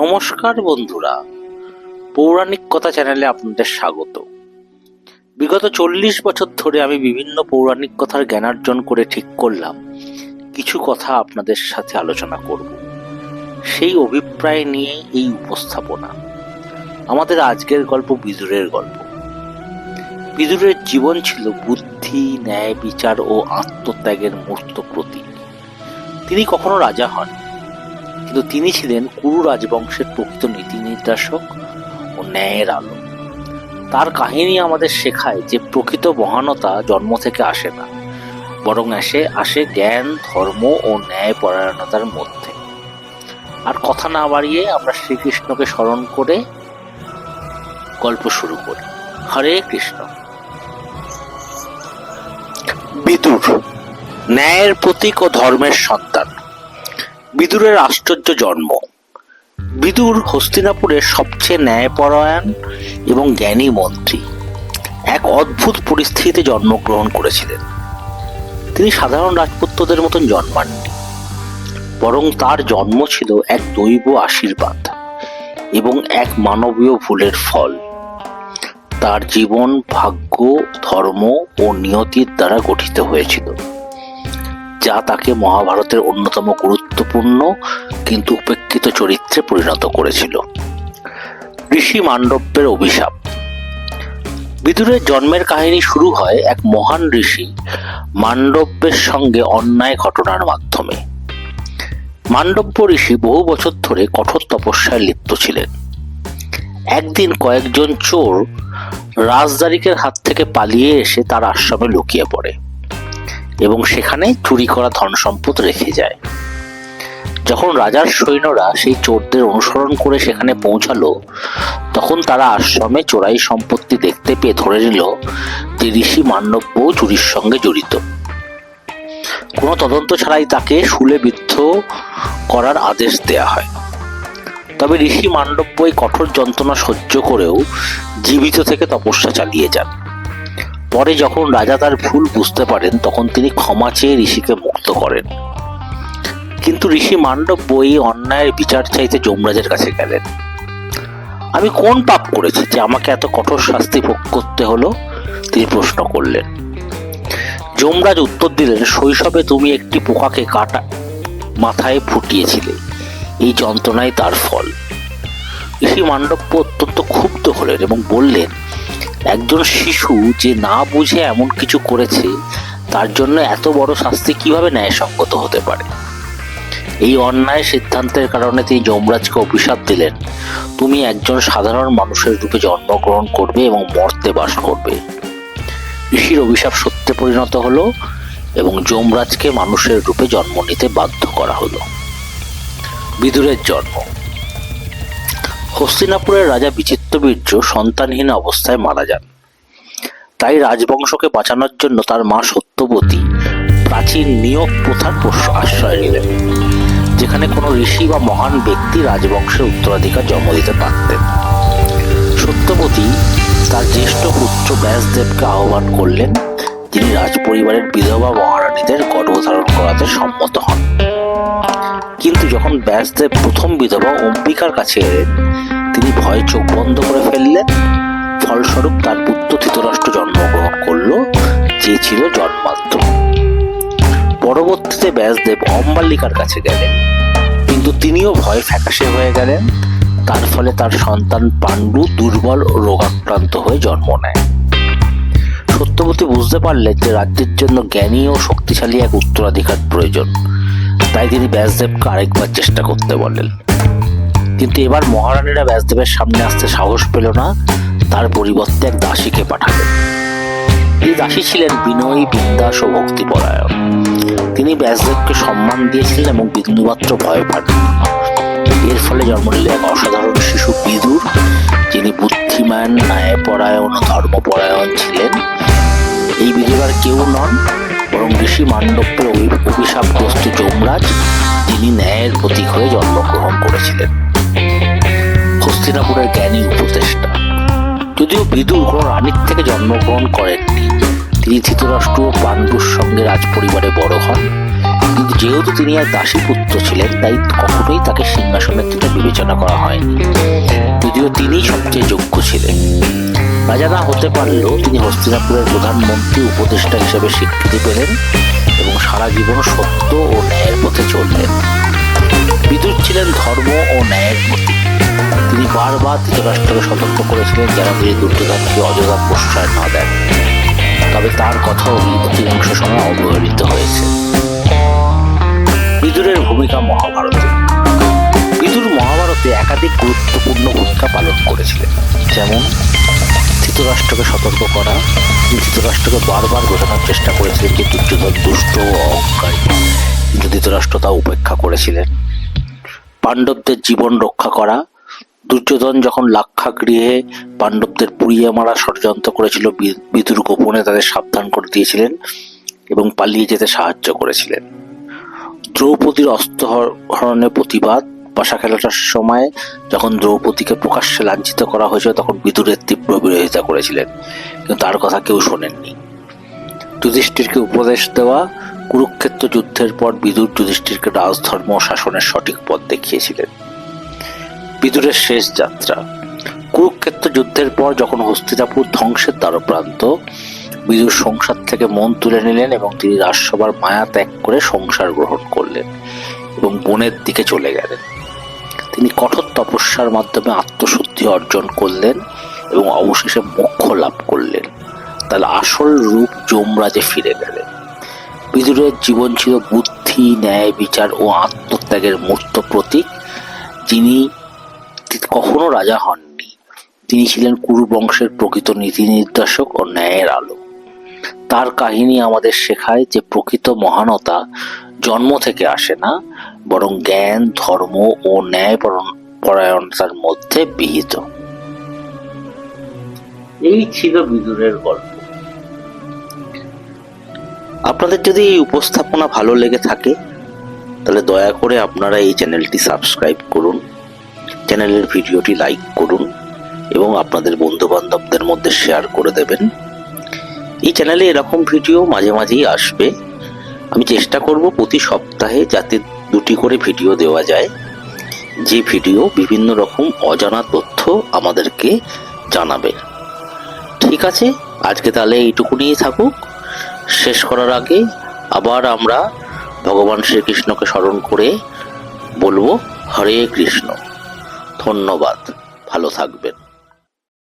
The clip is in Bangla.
নমস্কার বন্ধুরা, পৌরাণিক কথা চ্যানেলে আপনাদের স্বাগত। বিগত 40 বছর ধরে আমি বিভিন্ন পৌরাণিক কথার জ্ঞানার্জন করে ঠিক করলাম কিছু কথা আপনাদের সাথে আলোচনা করব। সেই অভিপ্রায় নিয়ে এই উপস্থাপনা। আমাদের আজকের গল্প বিদুরের গল্প। বিদুরের জীবন ছিল বুদ্ধি, ন্যায়, বিচার ও আত্মত্যাগের মূর্ত প্রতীক। তিনি কখনো রাজা হন, কিন্তু তিনি ছিলেন কুরু রাজবংশের প্রকৃত নীতি নির্দেশক ও ন্যায়ের আলো। তার কাহিনী আমাদের শেখায় যে প্রকৃত মহানতা জন্ম থেকে আসে না, বরং আসে জ্ঞান, ধর্ম ও ন্যায় পরায়ণতার মধ্যে। আর কথা না বাড়িয়ে আমরা শ্রীকৃষ্ণকে স্মরণ করে গল্প শুরু করি। হরে কৃষ্ণ। বিদুর ন্যায়ের প্রতীক ও ধর্মের সন্তান। বিদুরের আশ্চর্য জন্ম। বিদুর হস্তিনাপুরের সবচেয়ে ন্যায়পরায়ণ এবং জ্ঞানী মন্ত্রী। এক অদ্ভুত পরিস্থিতিতে জন্মগ্রহণ করেছিলেন। তিনি সাধারণ রাজপুত্রদের মতন জন্মাননি, বরং তার জন্ম ছিল এক দৈব আশীর্বাদ এবং এক মানবীয় ভুলের ফল। তার জীবন ভাগ্য, ধর্ম ও নিয়তির দ্বারা গঠিত হয়েছিল, যা তাকে মহাভারতের অন্যতম গুরুত্বপূর্ণ কিন্তু উপেক্ষিত চরিত্রে পরিণত করেছিল। ঋষি মান্ডব্যের অভিশাপ। বিদুরের জন্মের কাহিনী শুরু হয় এক মহান ঋষি মান্ডব্যের সঙ্গে অন্যায় ঘটনার মাধ্যমে। মান্ডব্য ঋষি বহু বছর ধরে কঠোর তপস্যায় লিপ্ত ছিলেন। একদিন কয়েকজন চোর রাজদারিকের হাত থেকে পালিয়ে এসে তার আশ্রমে লুকিয়ে পড়ে এবং সেখানে চুরি করা ধন সম্পদ রেখে যায়। যখন রাজার সৈন্যরা সেই চোরদের অনুসরণ করে সেখানে পৌঁছালো, তখন তারা আশ্রমে চোরাই সম্পত্তি দেখতে পেয়ে ধরে নিল যে ঋষি মান্ডব্য চুরির সঙ্গে জড়িত। কোনো তদন্ত ছাড়াই তাকে শূলে বিদ্ধ করার আদেশ দেয়া হয়। তবে ঋষি মান্ডব্য এই কঠোর যন্ত্রণা সহ্য করেও জীবিত থেকে তপস্যা চালিয়ে যান। পরে যখন রাজা তার ভুল বুঝতে পারেন, তখন তিনি ক্ষমা চেয়ে ঋষিকে মুক্ত করেন। কিন্তু ঋষি মান্ডব্য এই অন্যায়ের বিচার চাইতে যমরাজের কাছে গেলেন। আমি কোন পাপ করেছি যে আমাকে এত কঠোর শাস্তি ভোগ করতে হলো, তিনি প্রশ্ন করলেন। যমরাজ উত্তর দিলেন, শৈশবে তুমি একটি পোকাকে মাথায় ফুটিয়েছিলে, এই যন্ত্রণাই তার ফল। ঋষি মান্ডব্য অত্যন্ত ক্ষুব্ধ হলেন এবং বললেন, একজন শিশু যে না বুঝে এমন কিছু করেছে, তার জন্য এত বড় শাস্তি কিভাবে ন্যায়সঙ্গত হতে পারে? এই অন্যায় সিদ্ধান্তের কারণে তিনি যমরাজকে অভিশাপ দিলেন, তুমি একজন সাধারণ মানুষের রূপে জন্মগ্রহণ করবে এবং মর্তে বাস করবে। ঋষির অভিশাপ সত্যে পরিণত হলো এবং যমরাজকে মানুষের রূপে জন্ম নিতে বাধ্য করা হলো। বিদুরের জন্ম। হস্তিনাপুরের রাজা বিচিত্রবীর্য সন্তানহীন অবস্থায় মারা যান। তাই রাজবংশকে বাঁচানোর জন্য তার মা সত্যবতী প্রাচীন নিয়োগ প্রথার আশ্রয় নিলেন, যেখানে কোনো ঋষি বা মহান ব্যক্তি রাজবংশের উত্তরাধিকার জন্ম দিতে পারতেন। সত্যবতী তার জ্যেষ্ঠ পুত্র ব্যাসদেবকে আহ্বান করলেন, যিনি রাজপরিবারের বিধবা মহারানীদের গর্ভধারণ করাতে সম্মত হন। কিন্তু যখন ব্যাসদেব প্রথম বিধবা অম্বিকার কাছে এলেন, তিনি ভয়ে চোখ বন্ধ করে ফেললেন। ফলস্বরূপ তার পুত্র ধৃতরাষ্ট্র জন্মগ্রহণ করল, যে ছিল জন্মান্ধ। পরবর্তীতে ব্যাসদেব অম্বালিকার কাছে গেলেন, কিন্তু তিনিও ভয়ে ফ্যাকাশে হয়ে গেলেন। তার ফলে তার সন্তান পাণ্ডু দুর্বল ও রোগাক্রান্ত হয়ে জন্ম নেয়। সত্যবতী বুঝতে পারলেন যে রাজ্যের জন্য জ্ঞানী ও শক্তিশালী এক উত্তরাধিকার প্রয়োজন। তাই তিনি ব্যাসদেবকে আরেকবার চেষ্টা করতে বলেন। কিন্তু এবার মহারানীরা ব্যাসদেবের সামনে আসতে সাহস পেল না। তার পরিবর্তে এক দাসীকে পাঠালেন। এই দাসী ছিলেন বিনয়ী, বিন্দাস ও ভক্তিপরায়ণ। তিনি ব্যাসদেবকে সম্মান দিয়েছিলেন এবং বিন্দুমাত্র ভয় পাননি। এর ফলে জন্ম নিল এক অসাধারণ শিশু বিদুর, যিনি বুদ্ধিমান, ন্যায়পরায়ণ ও ধর্মপরায়ণ ছিলেন। এই বিদুর আর কেউ নন, বরং ঋষি মান্ডব্যের অভিশাপগ্রস্ত যমরাজ, যিনি ন্যায়ের প্রতীক হয়ে জন্মগ্রহণ করেছিলেন। হস্তিনাপুরের জ্ঞানী উপদেষ্টা। যদিও বিদুর কোনো রানীর থেকে জন্মগ্রহণ করেননি, তিনি ধৃতরাষ্ট্র ও পাণ্ডুর সঙ্গে রাজপরিবারে বড় হন কিন্তু যেহেতু তিনি আর দাসী পুত্র ছিলেন, তাই কখনোই তাকে সিংহাসনের জন্য বিবেচনা করা হয়নি, যদিও তিনি সবচেয়ে যোগ্য ছিলেন। রাজা না হতে পারলেও তিনি হস্তিনাপুরের প্রধানমন্ত্রী উপদেষ্টা হিসেবে স্বীকৃতি পেলেন এবং সারা জীবন সত্য ও ন্যায়ের পথে চললেন। বিদুর ছিলেন ধর্ম ও ন্যায়ের প্রতীক। তিনি বারবার ধৃতরাষ্ট্রকে সতর্ক করেছিলেন যেন তিনি দুর্যোধনকে অযথা প্রশ্রয় না দেন, তবে তার কথাও অধিকাংশ সময় অবহেলিত হয়েছে। বিদুরের ভূমিকা মহাভারতে। বিদুর মহাভারতে একাধিক গুরুত্বপূর্ণ ভূমিকা পালন করেছিলেন, যেমন ধৃতরাষ্ট্রকে সতর্ক করা। তিনি ধৃতরাষ্ট্রকে বারবার বোঝানোর চেষ্টা করেছিলেন যে দুর্যোধন দুষ্ট ও অহংকারী, কিন্তু ধৃতরাষ্ট্র তা উপেক্ষা করেছিলেন। পাণ্ডবদের জীবন রক্ষা করা। দুর্যোধন যখন লাক্ষাগৃহে পাণ্ডবদের পুড়িয়ে মারা ষড়যন্ত্র করেছিল, বিদুর গোপনে তাদের সাবধান করে দিয়েছিলেন এবং পালিয়ে যেতে সাহায্য করেছিলেন। দ্রৌপদীর অস্ত্রহরণের প্রতিবাদ। পাশা খেলাটার সময় যখন দ্রৌপদীকে প্রকাশ্যে লাঞ্ছিত করা হয়েছিল, তখন বিদুরের তীব্র বিরোধিতা করেছিলেন, কিন্তু তার কথা কেউ শোনেননি। যুধিষ্ঠিরকে উপদেশ দেওয়া। কুরুক্ষেত্র যুদ্ধের পর বিদুর যুধিষ্ঠিরকে রাজধর্ম ও শাসনের সঠিক পথ দেখিয়েছিলেন। বিদুরের শেষ যাত্রা। কুরুক্ষেত্র যুদ্ধের পর যখন হস্তিনাপুর ধ্বংসের দ্বারপ্রান্ত, বিদুর সংসার থেকে মন তুলে নিলেন এবং তিনি রাজসভার মায়া ত্যাগ করে সংসার গ্রহণ করলেন এবং বনের দিকে চলে গেলেন। তিনি কঠোর তপস্যার মাধ্যমে আত্মশুদ্ধি অর্জন করলেন এবং অবশেষে মোক্ষ লাভ করলেন। তার আসল রূপ যমরাজে ফিরে গেলেন। বিদুরের জীবন ছিল বুদ্ধি, ন্যায়, বিচার ও আত্মত্যাগের মূর্ত প্রতীক। যিনি কখনো রাজা হননি, তিনি ছিলেন কুরু বংশের প্রকৃত নীতি নির্দেশক ও ন্যায়ের আলো। তার কাহিনী আমাদের শেখায় যে প্রকৃত মহানতা জন্ম থেকে আসে না, বরং জ্ঞান, ধর্ম ও ন্যায় পরায়ণতার মধ্যে বিহিত। এই ছিল বিদুরের গল্প। আপনাদের যদি এই উপস্থাপনা ভালো লেগে থাকে, তাহলে দয়া করে আপনারা এই চ্যানেলটি সাবস্ক্রাইব করুন, চ্যানেলের ভিডিওটি লাইক করুন এবং আপনাদের বন্ধু বান্ধবদের মধ্যে শেয়ার করে দেবেন। এই চ্যানেলে এরকম ভিডিও মাঝে মাঝেই আসবে। আমি চেষ্টা করব প্রতি সপ্তাহে যাতে 2টি করে ভিডিও দেওয়া যায়, যে ভিডিও বিভিন্ন রকম অজানা তথ্য আমাদেরকে জানাবে। ঠিক আছে, আজকে তাহলে এইটুকুনিই থাকুক। শেষ করার আগে আবার আমরা ভগবান শ্রীকৃষ্ণকে স্মরণ করে বলবো হরে কৃষ্ণ। ধন্যবাদ, ভালো থাকবেন।